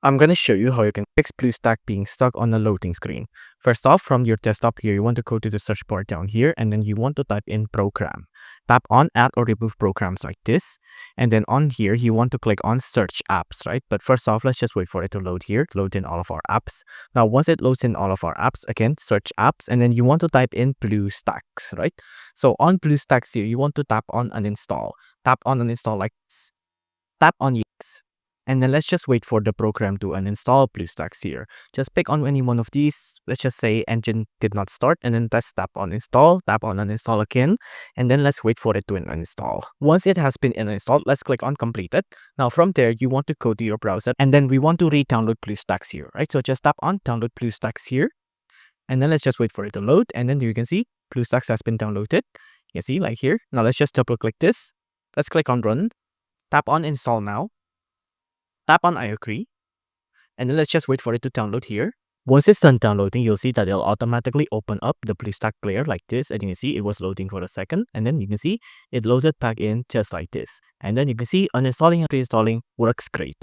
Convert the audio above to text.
I'm going to show you how you can fix Bluestack being stuck on the loading screen. First off, from your desktop here, you want to go to the search bar down here, and then you want to type in program. Tap on add or remove programs like this. And then on here, you want to click on search apps, right? But first off, let's just wait for it to load here, load in all of our apps. Now, once it loads in all of our apps, again, search apps, and then you want to type in Bluestacks, right? So on Bluestacks here, you want to tap on uninstall. Tap on uninstall like this. Tap on yes. And then let's just wait for the program to uninstall Bluestacks here. Just pick on any one of these. Let's just say engine did not start, and then let's tap on uninstall again, and then let's wait for it to uninstall. Once it has been uninstalled, let's click on completed. Now from there, you want to go to your browser, and then we want to re-download Bluestacks here, right? So just tap on download Bluestacks here, and then let's just wait for it to load, and then you can see Bluestacks has been downloaded. You see, like here. Now let's just double click this. Let's click on run. Tap on install now. Tap on I agree, and then let's just wait for it to download here. Once it's done downloading, you'll see that it'll automatically open up the Bluestack player like this, and you can see it was loading for a second, and then you can see it loaded back in just like this. And then you can see uninstalling and reinstalling works great.